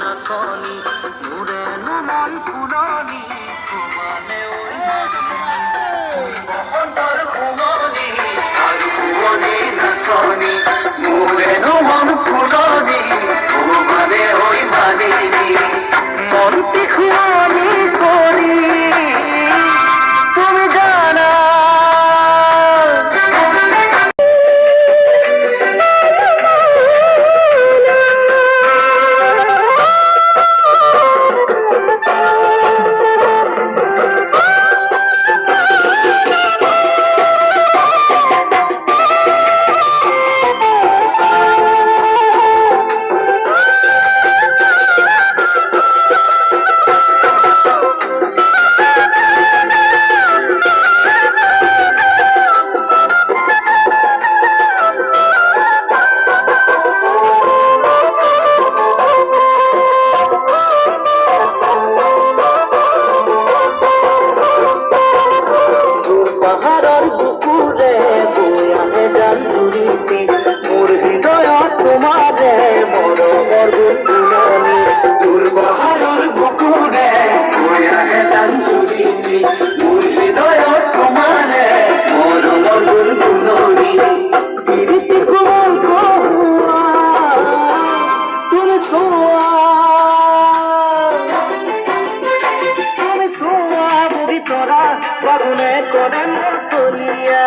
নাচনী মোৰে নমন ফুলনি সমানে বসন্তৰ শুৱনি আৰু শুৱনি নাচনী মোৰে নমন ফুলনি সমানে হৈ মানিনি মনটি শুৱনি কৰি তুমি জানা পাহাৰৰ বুকুৰে বৈ আহে জানজুৰিতে মোৰ হৃদয়ত তোমাৰে মৰমৰ গুণগুণনি তোৰ পাহাৰৰ বুকুৰে বৈ আহে জানজুৰিতে মোৰ হৃদয়ত তোমাৰে মৰমৰ গুণগুণনি পিৰিতি কোমল কহুৱা তুমি চোৱা তুমি চোৱা বুঢ়ী তৰা বাগুনে কৰে মোৰ তলিয়া